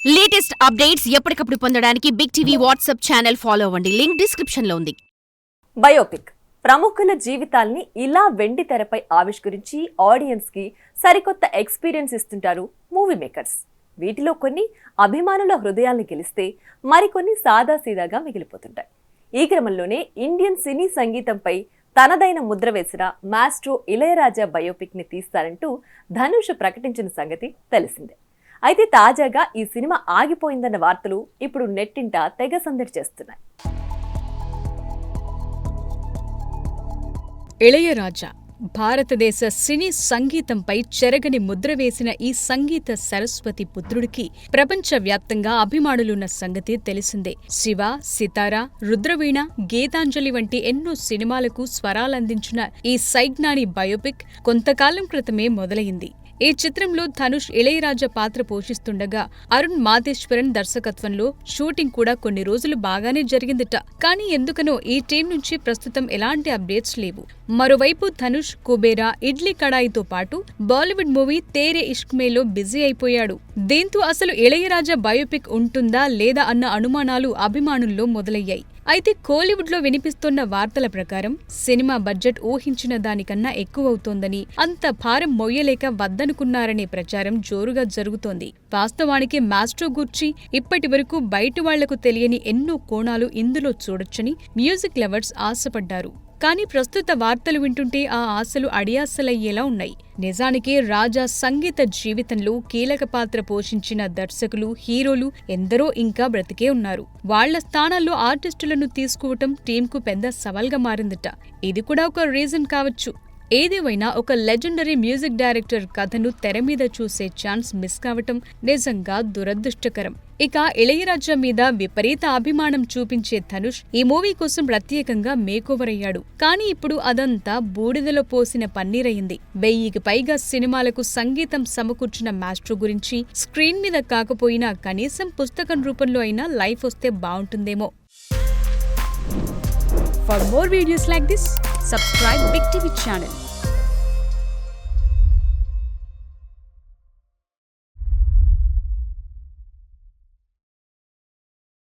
Latest updates ఎప్పటికప్పుడు పొందడానికి Big TV WhatsApp channel follow అవ్వండి. లింక్ డిస్క్రిప్షన్ లో ఉంది. బయోపిక్ ప్రముఖుల జీవితాల్ని ఇలా వెండి తెరపై ఆవిష్కరించి ఆడియన్స్ కి సరికొత్త ఎక్స్పీరియన్స్ ఇస్తుంటారు మూవీ మేకర్స్. వీటిలో కొన్ని అభిమానుల హృదయాల్ని గెలిస్తే మరికొన్ని సాదాసీదాగా మిగిలిపోతుంటాయి. ఈ క్రమంలోనే ఇండియన్ సినీ సంగీతంపై తనదైన ముద్ర వేసిన మాస్ట్రో ఇళయరాజా బయోపిక్ ని తీస్తారంటూ ధనుష్ ప్రకటించిన సంగతి తెలిసిందే. అయితే తాజాగా ఈ సినిమా ఆగిపోయిందన్న వార్తలు ఇప్పుడు నెట్టింట తెగ సందడి చేస్తున్నాయి. ఇళయరాజా భారతదేశ సినీ సంగీతంపై చెరగని ముద్ర వేసిన ఈ సంగీత సరస్వతి పుత్రుడికి ప్రపంచవ్యాప్తంగా అభిమానులున్న సంగతి తెలిసిందే. శివ, సితార, రుద్రవీణ, గీతాంజలి వంటి ఎన్నో సినిమాలకు స్వరాలందించిన ఈ సైజ్ఞాని బయోపిక్ కొంతకాలం క్రితమే మొదలైంది. ఈ చిత్రంలో ధనుష్ ఇళయరాజా పాత్ర పోషిస్తుండగా అరుణ్ మాధేశ్వరన్ దర్శకత్వంలో షూటింగ్ కూడా కొన్ని రోజులు బాగానే జరిగిందట. కానీ ఎందుకనో ఈ టీం నుంచి ప్రస్తుతం ఎలాంటి అప్డేట్స్ లేవు. మరోవైపు ధనుష్ కుబేరా, ఇడ్లీ కడాయితో పాటు బాలీవుడ్ మూవీ తేరే ఇష్క్ మేలో బిజీ అయిపోయాడు. దీంతో అసలు ఇళయరాజా బయోపిక్ ఉంటుందా లేదా అన్న అనుమానాలు అభిమానుల్లో మొదలయ్యాయి. అయితే కోలీవుడ్ లో వినిపిస్తున్న వార్తల ప్రకారం సినిమా బడ్జెట్ ఊహించిన దానికన్నా ఎక్కువవుతోందని, అంత భారం మోయలేక వద్దనుకున్నారనే ప్రచారం జోరుగా జరుగుతోంది. వాస్తవానికి మాస్ట్రో గూర్చి ఇప్పటి వరకు బయటి వాళ్లకు తెలియని ఎన్నో కోణాలు ఇందులో చూడొచ్చని మ్యూజిక్ లవర్స్ ఆశపడ్డారు. కానీ ప్రస్తుత వార్తలు వింటుంటే ఆ ఆశలు అడియాసలయ్యేలా ఉన్నాయి. నిజానికి రాజా సంగీత జీవితంలో కీలక పాత్ర పోషించిన దర్శకులు, హీరోలు ఎందరో ఇంకా బ్రతికే ఉన్నారు. వాళ్ల స్థానాల్లో ఆర్టిస్టులను తీసుకోవటం టీంకు పెద్ద సవాల్గా మారిందట. ఇది కూడా ఒక రీజన్ కావచ్చు. ఏదేమైనా ఒక లెజెండరీ మ్యూజిక్ డైరెక్టర్ కథను తెర మీద చూసే ఛాన్స్ మిస్ కావటం నిజంగా దురదృష్టకరం. ఇక ఇళయరాజా మీద విపరీత అభిమానం చూపించే ధనుష్ ఈ మూవీ కోసం ప్రత్యేకంగా మేకోవర్ అయ్యాడు. కానీ ఇప్పుడు అదంతా బూడిదలో పోసిన పన్నీరయింది. 1000కి పైగా సినిమాలకు సంగీతం సమకూర్చిన మాస్ట్రో గురించి స్క్రీన్ మీద కాకపోయినా కనీసం పుస్తకం రూపంలో అయినా లైఫ్ వస్తే బావుంటుందేమో. For more videos like this, subscribe Big TV channel.